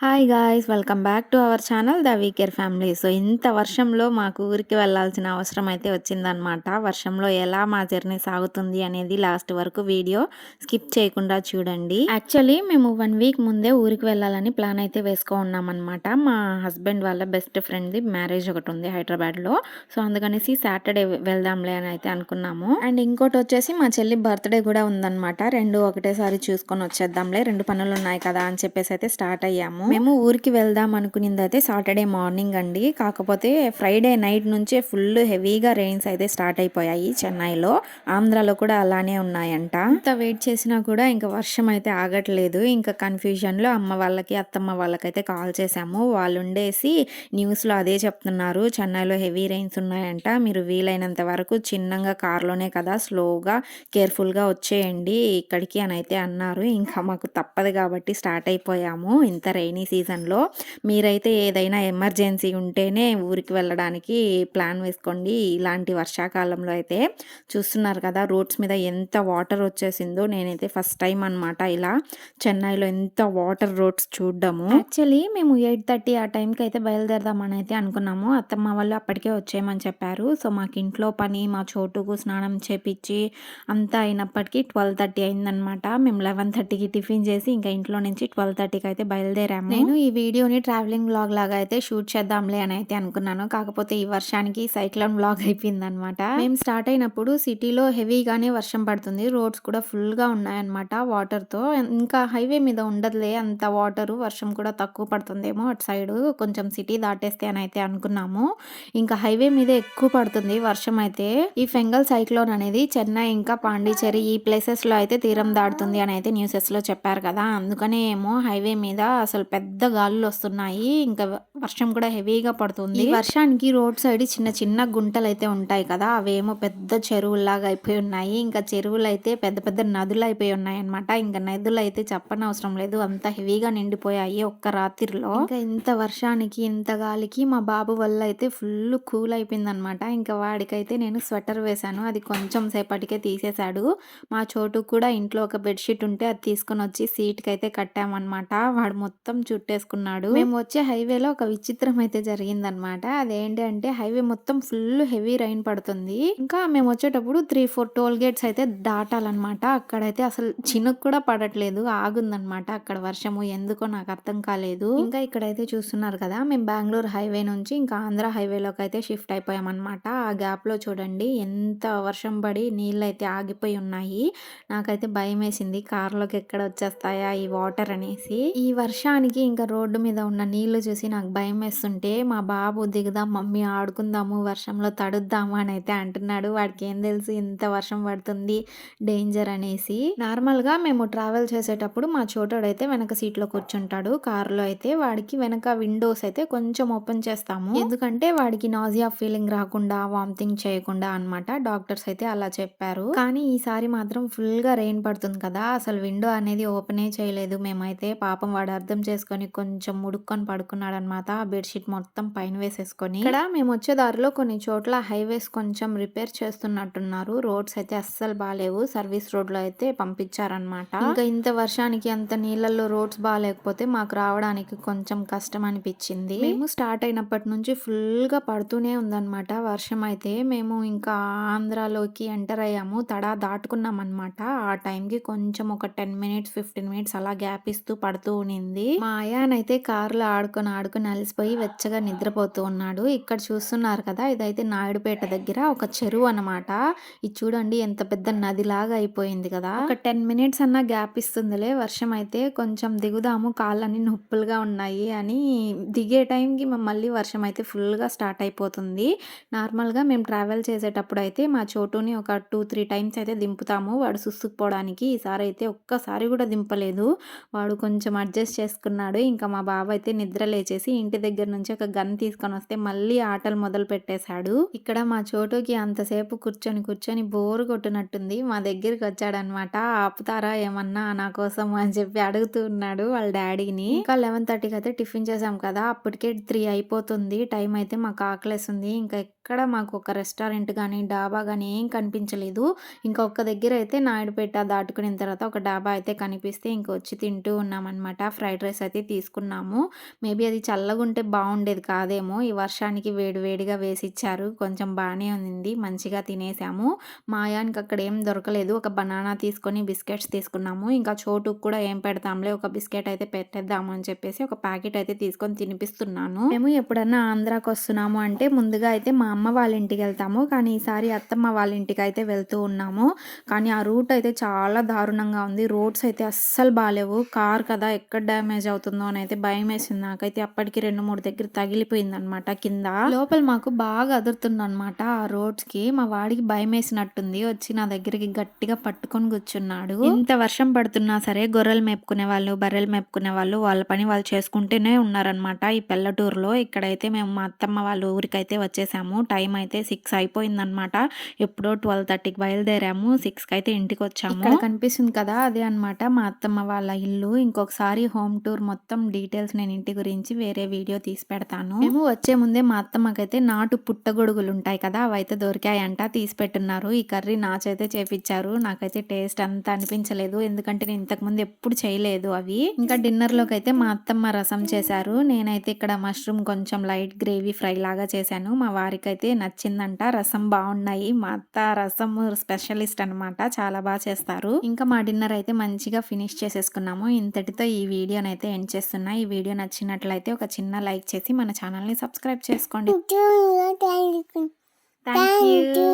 Hi guys welcome back to our channel the WeCare family. So ఇంత వర్షంలో మాకు ఊరికి వెళ్ళాల్సిన అవసరం అయితే వచ్చిందనమాట. వర్షంలో ఎలా మా జర్నీ సాగుతుంది అనేది లాస్ట్ వరకు వీడియో స్కిప్ చేయకుండా చూడండి. యాక్చువల్లీ మేము 1 వీక్ ముందే ఊరికి వెళ్ళాలని ప్లాన్ అయితే వేసుకున్నామన్నమాట. మా హస్బెండ్ వాళ్ళ బెస్ట్ ఫ్రెండ్ది మ్యారేజ్ ఒకటి ఉంది హైదరాబాద్లో. సో అందుకనేసి సాటర్డే వెళ్దాంలే అని అయితే అనుకున్నాము. అండ్ ఇంకోటి వచ్చేసి మా చెల్లి బర్త్డే కూడా ఉందన్నమాట. రెండు ఒకటేసారి చూసుకొని వచ్చేద్దాంలే, రెండు పనులు ఉన్నాయి కదా అని చెప్పేసి అయితే స్టార్ట్ అయ్యాము. మేము ఊరికి వెళ్దాం అనుకునింది అయితే సాటర్డే మార్నింగ్ అండి. కాకపోతే ఫ్రైడే నైట్ నుంచే ఫుల్ హెవీగా రెయిన్స్ అయితే స్టార్ట్ అయిపోయాయి చెన్నైలో. ఆంధ్రాలో కూడా అలానే ఉన్నాయంట. ఇంత వెయిట్ చేసినా కూడా ఇంకా వర్షం అయితే ఆగట్లేదు. ఇంకా కన్ఫ్యూజన్లో అమ్మ వాళ్ళకి అత్తమ్మ వాళ్ళకైతే కాల్ చేసాము. వాళ్ళు ఉండేసి న్యూస్లో అదే చెప్తున్నారు, చెన్నైలో హెవీ రెయిన్స్ ఉన్నాయంట, మీరు వీలైనంత వరకు చిన్నగా కార్లోనే కదా స్లోగా కేర్ఫుల్గా వచ్చేయండి ఇక్కడికి అని అయితే అన్నారు. ఇంకా మాకు తప్పదు కాబట్టి స్టార్ట్ అయిపోయాము. ఇంత రెయిన్ సీజన్లో మీరైతే ఏదైనా ఎమర్జెన్సీ ఉంటేనే ఊరికి వెళ్ళడానికి ప్లాన్ వేసుకోండి. ఇలాంటి వర్షాకాలంలో అయితే చూస్తున్నారు కదా రోడ్స్ మీద ఎంత వాటర్ వచ్చేసిందో. నేనైతే ఫస్ట్ టైం అనమాట ఇలా చెన్నైలో ఎంత వాటర్ రోడ్స్ చూడడము. యాక్చువల్లీ మేము 8:30 ఆ టైంకి అయితే బయలుదేరదామని అయితే అనుకున్నాము. అత్తమ్మ వాళ్ళు అప్పటికే వచ్చేయమని చెప్పారు. సో మాకు ఇంట్లో పని, మా చోటుకు స్నానం చేపించి అంతా అయినప్పటికీ 12:30 అయిందనమాట. మేము 11:30కి టిఫిన్ చేసి ఇంకా ఇంట్లో నుంచి 12:30కి అయితే బయలుదేరాము. నేను ఈ వీడియోని ట్రావెలింగ్ బ్లాగ్ లాగా అయితే షూట్ చేద్దాంలే అని అయితే అనుకున్నాను. కాకపోతే ఈ వర్షానికి సైక్లోన్ బ్లాగ్ అయిపోయిందనమాట. మేము స్టార్ట్ అయినప్పుడు సిటీలో హెవీగానే వర్షం పడుతుంది. రోడ్స్ కూడా ఫుల్ గా ఉన్నాయన్నమాట వాటర్ తో. ఇంకా హైవే మీద ఉండదులే అంత వాటర్, వర్షం కూడా తక్కువ పడుతుందేమో అటు సైడ్ కొంచెం సిటీ దాటేస్తే అని అయితే అనుకున్నాము. ఇంకా హైవే మీద ఎక్కువ పడుతుంది వర్షం అయితే. ఈ ఫెంగల్ సైక్లోన్ అనేది చెన్నై ఇంకా పాండిచేరి ఈ ప్లేసెస్ లో అయితే తీరం దాటుతుంది అని అయితే న్యూసెస్ లో చెప్పారు కదా. అందుకనే ఏమో హైవే మీద అసలు పెద్ద గాలులు వస్తున్నాయి. ఇంకా వర్షం కూడా హెవీగా పడుతుంది. ఈ వర్షానికి రోడ్ సైడ్ చిన్న చిన్న గుంటలు అయితే ఉంటాయి కదా, అవేమో పెద్ద చెరువులాగా అయిపోయి ఉన్నాయి. ఇంకా చెరువులు అయితే పెద్ద పెద్ద నదులు అయిపోయి ఉన్నాయి అనమాట. ఇంకా నదులు అయితే చెప్పనవసరం లేదు, అంత హెవీగా నిండిపోయాయి ఒక్క రాత్రిలో. ఇంకా ఇంత వర్షానికి ఇంత గాలికి మా బాబు వల్ల అయితే ఫుల్ కూల్ అయిపోయింది అనమాట. ఇంకా వాడికైతే నేను స్వెటర్ వేశాను, అది కొంచెం సేపటికే తీసేశాడు. మా చోటు కూడా ఇంట్లో ఒక బెడ్షీట్ ఉంటే అది తీసుకొని వచ్చి సీట్కి అయితే కట్టామన్నమాట. వాడు మొత్తం చుట్టేసుకున్నాడు. మేము వచ్చే హైవేలో ఒక విచిత్రం అయితే జరిగిందనమాట. అదేంటి అంటే హైవే మొత్తం ఫుల్ హెవీ రైన్ పడుతుంది. ఇంకా మేము వచ్చేటప్పుడు 3-4 టోల్ గేట్స్ అయితే దాటాలన్నమాట. అక్కడైతే అసలు చినుకు కూడా పడట్లేదు, ఆగుందనమాట అక్కడ వర్షము. ఎందుకో నాకు అర్థం కాలేదు. ఇంకా ఇక్కడైతే చూస్తున్నారు కదా, మేము బెంగళూరు హైవే నుంచి ఇంకా ఆంధ్ర హైవేలోకి అయితే షిఫ్ట్ అయిపోయామన్నమాట. ఆ గ్యాప్ లో చూడండి ఎంత వర్షం పడి నీళ్ళు అయితే ఆగిపోయి ఉన్నాయి. నాకైతే భయం వేసింది, కార్లోకి ఎక్కడ వచ్చేస్తాయా ఈ వాటర్ అనేసి. ఈ వర్షానికి ఇంకా రోడ్డు మీద ఉన్న నీళ్లు చూసి నాకు భయం వేస్తుంటే మా బాబు దిగుదాం మమ్మీ ఆడుకుందాము వర్షంలో తడుద్దాము అని అయితే అంటున్నాడు. వాడికి ఏం తెలుసు ఇంత వర్షం పడుతుంది డేంజర్ అనేసి. నార్మల్ గా మేము ట్రావెల్ చేసేటప్పుడు మా చోటోడైతే వెనక సీట్ లో కూర్చుంటాడు కారులో. అయితే వాడికి వెనక విండోస్ అయితే కొంచెం ఓపెన్ చేస్తాము, ఎందుకంటే వాడికి నాజియా ఫీలింగ్ రాకుండా, వామిటింగ్ చేయకుండా అన్నమాట. డాక్టర్స్ అయితే అలా చెప్పారు. కానీ ఈసారి మాత్రం ఫుల్ గా రెయిన్ పడుతుంది కదా, అసలు విండో అనేది ఓపెనే చేయలేదు మేమైతే. పాపం వాడు అర్థం చేసుకొని కొంచెం ముడుక్కొని పడుకున్నాడు అనమాట, ఆ బెడ్షీట్ మొత్తం పైన వేసేసుకొని. ఇక్కడ మేము వచ్చే దారిలో కొన్ని చోట్ల హైవేస్ కొంచెం రిపేర్ చేస్తున్నట్టున్నారు. రోడ్స్ అయితే అస్సలు బాగాలేవు, సర్వీస్ రోడ్ లో అయితే పంపించారనమాట. ఇంకా ఇంత వర్షానికి అంత నీళ్ళల్లో రోడ్స్ బాగాలేకపోతే మాకు రావడానికి కొంచెం కష్టం అనిపించింది. మేము స్టార్ట్ అయినప్పటి నుంచి ఫుల్ గా పడుతూనే ఉందన్నమాట వర్షం అయితే. మేము ఇంకా ఆంధ్రాలోకి ఎంటర్ అయ్యాము, తడా దాటుకున్నాం అనమాట. ఆ టైంకి కొంచెం ఒక 10 మినిట్స్ 15 మినిట్స్ అలా గ్యాప్ ఇస్తూ పడుతూ ఉనింది. మా అయానైతే కారులో ఆడుకొని ఆడుకొని అలసిపోయి వెచ్చగా నిద్రపోతూ ఉన్నాడు. ఇక్కడ చూస్తున్నారు కదా, ఇదైతే నాయుడుపేట దగ్గర ఒక చెరువు అనమాట. ఇది చూడండి ఎంత పెద్ద నదిలాగా అయిపోయింది కదా. ఒక 10 మినిట్స్ అన్నా గ్యాప్ ఇస్తుందిలే వర్షం అయితే, కొంచెం దిగుదాము కాళ్ళని నొప్పులుగా ఉన్నాయి అని దిగే టైంకి మళ్ళీ వర్షం అయితే ఫుల్ గా స్టార్ట్ అయిపోతుంది. నార్మల్ గా మేము ట్రావెల్ చేసేటప్పుడు అయితే మా చోటుని ఒక 2-3 టైమ్స్ అయితే దింపుతాము వాడు సుసుకుపోవడానికి. ఈసారి అయితే ఒక్కసారి కూడా దింపలేదు, వాడు కొంచెం అడ్జస్ట్ చేసుకున్నాడు. ఇంకా మా బాబు అయితే నిద్ర లేచేసి ఇంటి దగ్గర నుంచి ఒక గన్ తీసుకొనొస్తే మళ్ళీ ఆటలు మొదలుపెట్టేశాడు. ఇక్కడ మా చోటుకి అంతసేపు కూర్చొని బోర్ కొట్టినట్టుంది. మా దగ్గరికొచ్చాడనమాట. ఆపుతారా ఏమన్నా నా కోసం అని చెప్పి అడుగుతూ ఉన్నాడు వాళ్ళ డ్యాడీని. ఇంకా 11:30కి అయితే టిఫిన్ చేసాం కదా! అప్పటికే 3 అయిపోతుంది. టైం అయితే మాకు ఆకలేస్తుంది. ఇంకా ఎక్కడ మాకు ఒక రెస్టారెంట్ గానీ, డాబా గానీ ఏం కనిపించలేదు. ఇంకా ఒక్క దగ్గరైతే నాయుడుపేట దాటుకునిన తర్వాత ఒక డాబా అయితే కనిపిస్తే ఇంక వచ్చి తింటూ ఉన్నామనమాట. ఫ్రైడ్ రైస్ అయితే తీసుకున్నాము. మేబీ అది చల్లగుంటే బావుండేది కాదేమో! ఈ వర్షానికి వేడి వేడిగా వేసిచ్చారు. కొంచెం బానే ఉంది. మంచిగా తినేసాము. మా ఆయానికి అక్కడ ఏం దొరకలేదు. ఒక బనానా తీసుకొని బిస్కెట్స్ తీసుకున్నాము. ఇంకా చోటుకి కూడా ఏం పెడతాంలే ఒక బిస్కెట్ అయితే పెట్టేద్దాము అని చెప్పేసి ఒక ప్యాకెట్ అయితే తీసుకొని తినిపిస్తున్నాను. మేము ఎప్పుడన్నా ఆంధ్రాకొస్తున్నాము అంటే ముందుగా అయితే మా అమ్మ వాళ్ళ ఇంటికెళ్తాము. కానీ ఈసారి అత్తమ్మ వాళ్ళ ఇంటికైతే వెళ్తూ ఉన్నాము. కానీ ఆ రూట్ అయితే చాలా దారుణంగా ఉంది. రోడ్స్ అయితే అస్సలు బాలేవు. కార్ కదా ఎక్కడ డ్యామేజ్ అవుతుందో అని అయితే భయమేసింది నాకైతే. అప్పటికి 2, 3 దగ్గర తగిలిపోయిందనమాట కింద. లోపల మాకు బాగా అదురుతుందనమాట ఆ రోడ్స్‌కి. మా వాడికి భయమేసినట్టుంది. వచ్చి నా దగ్గరికి గట్టిగా పట్టుకొని కూర్చున్నాడు. ఇంత వర్షం పడుతున్నా సరే గొర్రెలు మేపుకునే వాళ్ళు, బర్రెలు మేపుకునే వాళ్ళు వాళ్ళ పని వాళ్ళు చేసుకుంటూనే ఉన్నారనమాట ఈ పల్లెటూరులో. ఇక్కడైతే మేము మా అత్తమ్మ వాళ్ళ ఊరికైతే వచ్చేసాము. టైం అయితే 6 అయిపోయిందనమాట. ఎప్పుడో 12:30కి బయలుదేరాము. 6కి అయితే ఇంటికొచ్చాము. ఇక్కడ కనిపిస్తుంది కదా! అదే అనమాట మా అత్తమ్మ వాళ్ళ ఇల్లు. ఇంకొకసారి హోమ్ టూర్ మొత్తం డీటెయిల్స్ నేను ఇంటి గురించి వేరే వీడియో తీసి పెడతాను. మేము వచ్చే ముందే మా అత్తమ్మకైతే నాటు పుట్టగొడుగులు ఉంటాయి కదా! అవైతే దొరికాయంట. తీసి పెట్టున్నారు. ఈ కర్రీ నా చేతే చేపిచ్చారు. నాకైతే టేస్ట్ అంత అనిపించలేదు. ఎందుకంటే నేను ఇంతకుముందు ఎప్పుడు చేయలేదు అవి. ఇంకా డిన్నర్‌లోకైతే మా అత్తమ్మ రసం చేశారు. నేనైతే ఇక్కడ మష్రూమ్ కొంచెం లైట్ గ్రేవీ ఫ్రై లాగా చేశాను. మా వారికైతే నచ్చిందంట. రసం బావున్నాయి. మా అత్త రసం స్పెషలిస్ట్ అనమాట. చాలా చేస్తారు. ఇంకా మా డిన్నర్ అయితే మంచిగా ఫినిష్ చేసేసుకున్నాము. ఇంతటితో ఈ వీడియోనైతే ఎండ్ చేస్తున్నా. ఈ వీడియో నచ్చినట్లయితే ఒక చిన్న లైక్ చేసి మన ఛానల్‌ని సబ్స్క్రైబ్ చేసుకోండి. Thank you.